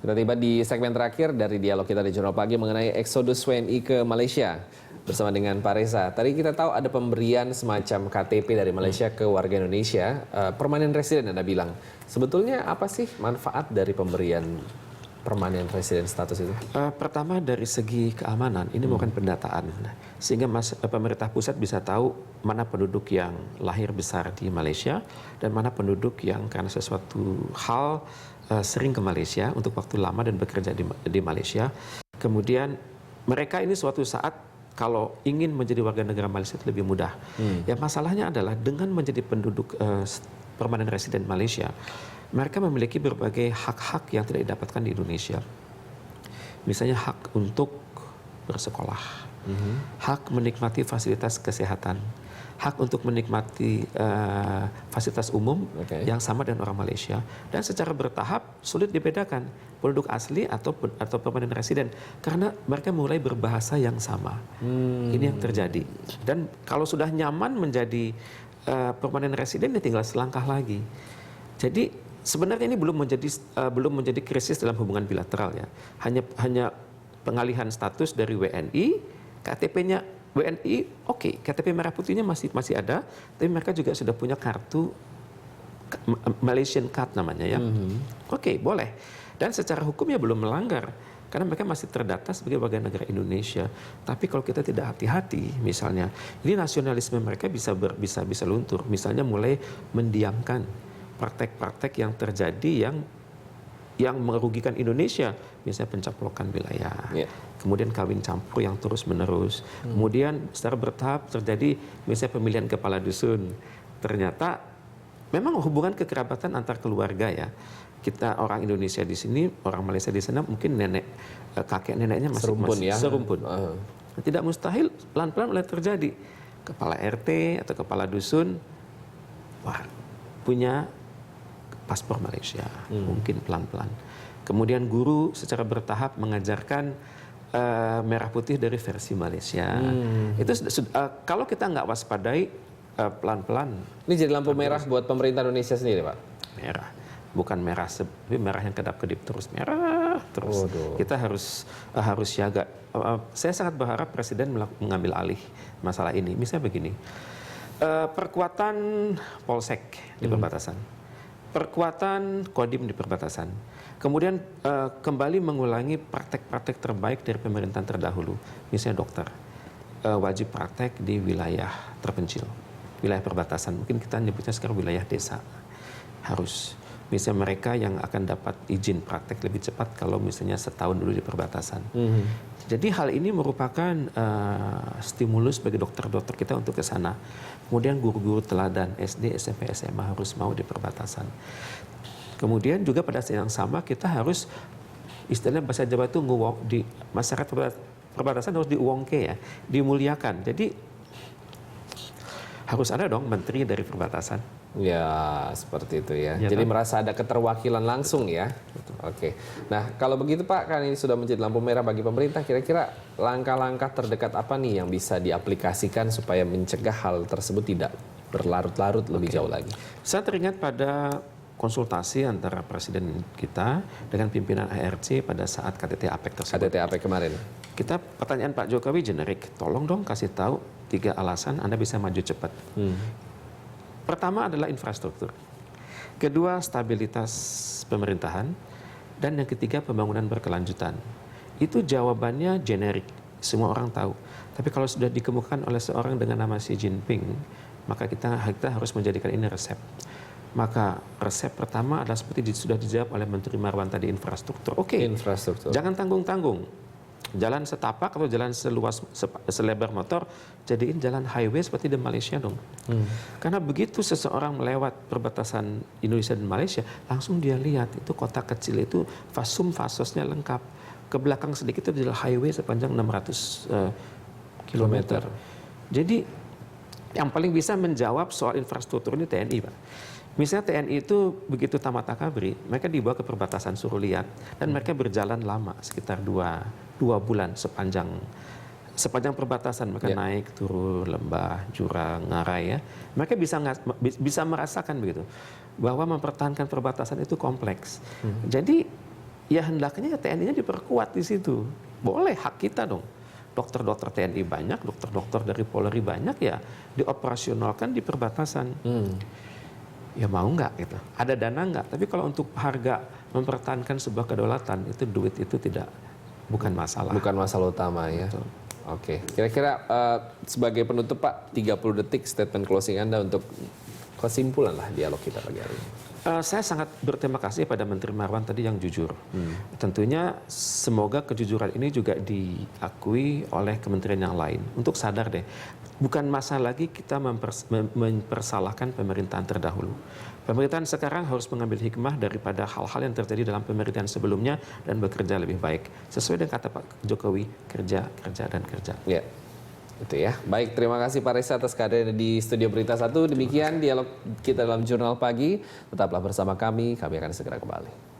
Kita tiba di segmen terakhir dari dialog kita di Jurnal Pagi mengenai eksodus WNI ke Malaysia bersama dengan Pak Reza. Tadi kita tahu ada pemberian semacam KTP dari Malaysia ke warga Indonesia, permanen resident Anda bilang. Sebetulnya apa sih manfaat dari pemberian permanen resident status itu? Pertama dari segi keamanan, ini bukan pendataan. Sehingga pemerintah pusat bisa tahu mana penduduk yang lahir besar di Malaysia dan mana penduduk yang karena sesuatu hal sering ke Malaysia untuk waktu lama dan bekerja di Malaysia. Kemudian mereka ini suatu saat kalau ingin menjadi warga negara Malaysia itu lebih mudah. Ya masalahnya adalah dengan menjadi penduduk permanen resident Malaysia, mereka memiliki berbagai hak-hak yang tidak didapatkan di Indonesia. Misalnya hak untuk bersekolah, hak menikmati fasilitas kesehatan, hak untuk menikmati fasilitas umum yang sama dengan orang Malaysia, dan secara bertahap sulit dibedakan penduduk asli atau permanen residen karena mereka mulai berbahasa yang sama. Ini yang terjadi. Dan kalau sudah nyaman menjadi permanen residen, ya tinggal selangkah lagi. Jadi sebenarnya ini belum menjadi krisis dalam hubungan bilateral ya. Hanya pengalihan status dari WNI, KTP-nya WNI, oke, KTP merah putihnya masih ada, tapi mereka juga sudah punya kartu Malaysian Card namanya ya. Oke, boleh. Dan secara hukumnya belum melanggar karena mereka masih terdata sebagai warga negara Indonesia. Tapi kalau kita tidak hati-hati, misalnya, ini nasionalisme mereka bisa luntur. Misalnya mulai mendiamkan praktek-praktek yang terjadi yang merugikan Indonesia, misalnya pencaplokan wilayah, kemudian kawin campur yang terus-menerus, kemudian secara bertahap terjadi misalnya pemilihan kepala dusun. Ternyata memang hubungan kekerabatan antar keluarga ya. Kita orang Indonesia di sini, orang Malaysia di sana, mungkin kakek neneknya masih serumpun. Tidak mustahil pelan-pelan mulai terjadi. Kepala RT atau kepala dusun, punya paspor Malaysia, mungkin pelan-pelan. Kemudian guru secara bertahap mengajarkan merah putih dari versi Malaysia. Itu kalau kita nggak waspadai pelan-pelan. Ini jadi lampu merah buat pemerintah Indonesia sendiri, Pak? Merah, bukan merah, tapi merah yang kedap-kedip terus merah terus. Kita harus siaga. Saya sangat berharap Presiden mengambil alih masalah ini. Misalnya begini, perkuatan Polsek di perbatasan. Perkuatan Kodim di perbatasan. Kemudian kembali mengulangi praktek-praktek terbaik dari pemerintahan terdahulu. Misalnya dokter, wajib praktek di wilayah terpencil, wilayah perbatasan. Mungkin kita nyebutnya sekarang wilayah desa. Harus. Misalnya mereka yang akan dapat izin praktek lebih cepat kalau misalnya setahun dulu di perbatasan. Jadi hal ini merupakan stimulus bagi dokter-dokter kita untuk ke sana. Kemudian guru-guru teladan SD, SMP, SMA harus mau di perbatasan. Kemudian juga pada saat yang sama kita harus, istilahnya bahasa Jawa itu di masyarakat perbatasan harus diuwongke ya, dimuliakan. Jadi harus ada dong menteri dari perbatasan. Ya, seperti itu ya. Jadi merasa ada keterwakilan langsung ya. Oke. Nah, kalau begitu Pak, kan ini sudah menjadi lampu merah bagi pemerintah. Kira-kira langkah-langkah terdekat apa nih yang bisa diaplikasikan supaya mencegah hal tersebut tidak berlarut-larut lebih jauh lagi? Saya teringat pada konsultasi antara Presiden kita dengan pimpinan ARC pada saat KTT APEC tersebut. KTT APEC kemarin. Kita pertanyaan Pak Jokowi generik, tolong dong kasih tahu 3 alasan Anda bisa maju cepat. Pertama adalah infrastruktur, kedua stabilitas pemerintahan, dan yang ketiga pembangunan berkelanjutan. Itu jawabannya generik, semua orang tahu. Tapi kalau sudah dikemukakan oleh seorang dengan nama Xi Jinping, maka kita harus menjadikan ini resep. Maka resep pertama adalah seperti sudah dijawab oleh Menteri Marwan tadi, infrastruktur. Oke, infrastruktur. Jangan tanggung-tanggung. Jalan setapak atau jalan selebar motor, jadiin jalan highway seperti di Malaysia dong. Karena begitu seseorang melewat perbatasan Indonesia dan Malaysia, langsung dia lihat itu kota kecil itu fasosnya lengkap. Ke belakang sedikit itu adalah highway sepanjang 600 kilometer. Jadi yang paling bisa menjawab soal infrastruktur ini TNI, Pak. Misalnya TNI itu begitu tamat akabri, mereka dibawa ke perbatasan suruh lihat, dan mereka berjalan lama sekitar 2 bulan sepanjang perbatasan. Mereka naik turun lembah, jurang, ngarai ya. Mereka bisa merasakan begitu bahwa mempertahankan perbatasan itu kompleks. Jadi ya hendaknya TNI-nya diperkuat di situ. Boleh, hak kita dong. Dokter-dokter TNI banyak, dokter-dokter dari Polri banyak, ya dioperasionalkan di perbatasan. Ya mau nggak gitu. Ada dana nggak? Tapi kalau untuk harga mempertahankan sebuah kedaulatan, itu duit itu bukan masalah. Bukan masalah utama ya. Betul. Oke, kira-kira sebagai penutup Pak, 30 detik statement closing Anda untuk kesimpulan lah dialog kita pagi hari ini. Saya sangat berterima kasih pada Menteri Marwan tadi yang jujur. Tentunya semoga kejujuran ini juga diakui oleh kementerian yang lain. Untuk sadar deh, bukan masa lagi kita mempersalahkan pemerintahan terdahulu. Pemerintahan sekarang harus mengambil hikmah daripada hal-hal yang terjadi dalam pemerintahan sebelumnya dan bekerja lebih baik. Sesuai dengan kata Pak Jokowi, kerja, kerja, dan kerja. Ya, itu ya. Baik, terima kasih Pak Reza atas kehadiran di Studio Berita 1. Demikian dialog kita dalam Jurnal Pagi. Tetaplah bersama kami akan segera kembali.